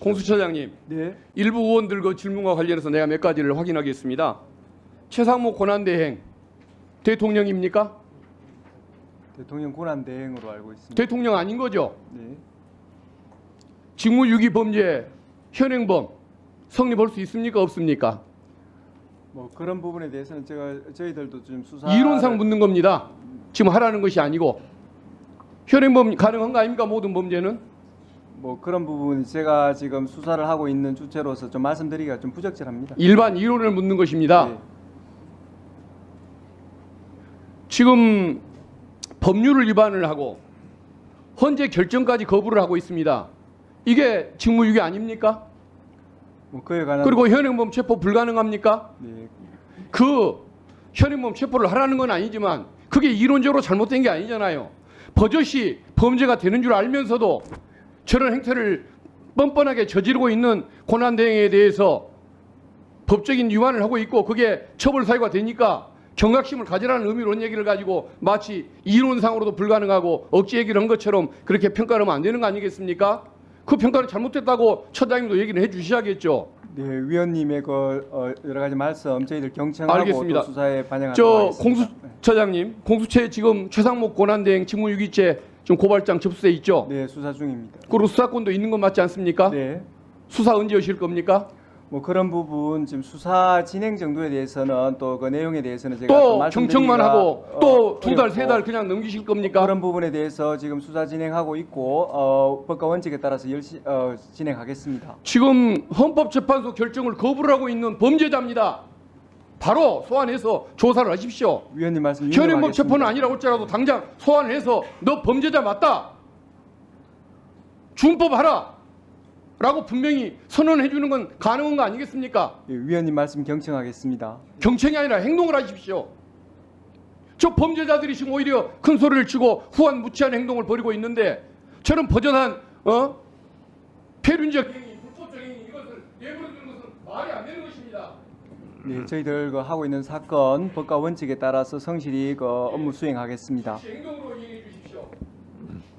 공수처장님, 네. 일부 의원들 그 질문과 관련해서 내가 몇 가지를 확인하겠습니다. 최상목 권한대행 대통령입니까? 대통령 권한 대행으로 알고 있습니다. 대통령 아닌 거죠? 네. 직무유기 범죄 현행범 성립할 수 있습니까? 없습니까? 뭐 그런 부분에 대해서는 저희들도 좀 수사 이론상 묻는 겁니다. 지금 하라는 것이 아니고 현행범 가능한 거 아닙니까? 모든 범죄는 뭐 그런 부분 제가 지금 수사를 하고 있는 주체로서 좀 말씀드리기가 좀 부적절합니다. 일반 이론을 묻는 것입니다. 네. 지금 법률을 위반을 하고 헌재 결정까지 거부를 하고 있습니다. 이게 직무유기 아닙니까? 뭐 그에 관한 그리고 현행범 체포 불가능합니까? 네. 그 현행범 체포를 하라는 건 아니지만 그게 이론적으로 잘못된 게 아니잖아요. 버젓이 범죄가 되는 줄 알면서도 저런 행태를 뻔뻔하게 저지르고 있는 권한대행에 대해서 법적인 위반을 하고 있고 그게 처벌 사유가 되니까 경각심을 가지라는 의미로 얘기를 가지고 마치 이론상으로도 불가능하고 억지 얘기를 한 것처럼 그렇게 평가를 하면 안 되는 거 아니겠습니까? 그 평가를 잘못했다고 처장님도 얘기를 해 주셔야겠죠. 네, 위원님의 여러 가지 말씀 저희들 경청하고 알겠습니다. 또 수사에 반영하도록 저 하겠습니다. 공수처장님, 공수처에 지금 최상목 권한대행 직무유기죄 지금 고발장 접수돼 있죠? 네, 수사 중입니다. 그리고 수사권도 있는 것 맞지 않습니까? 네. 수사 언제 하실 겁니까? 뭐 그런 부분 지금 수사 진행 정도에 대해서는 또 그 내용에 대해서는 제가 또 말씀드리기가 경청만 하고 또 두 달, 어렵고 세 달 그냥 넘기실 겁니까? 그런 부분에 대해서 지금 수사 진행하고 있고 법과 원칙에 따라서 열심히 진행하겠습니다. 지금 헌법재판소 결정을 거부를 하고 있는 범죄자입니다. 바로 소환해서 조사를 하십시오. 위원님 말씀 현행범 유념하겠습니다. 체포는 아니라고 할지라도 당장 소환해서 너 범죄자 맞다. 준법하라. 라고 분명히 선언해 주는 건 가능한 거 아니겠습니까? 예, 위원님 말씀 경청하겠습니다. 경청이 아니라 행동을 하십시오. 저 범죄자들이 지금 오히려 큰 소리를 치고 후한무치한 행동을 벌이고 있는데 저런 버젓한 폐륜적 행위, 불법적 행위 이것을 내버려두는 것은 말이 안 되는 것입니다. 네, 저희들 하고 있는 사건 법과 원칙에 따라서 성실히 업무 수행하겠습니다. 행동으로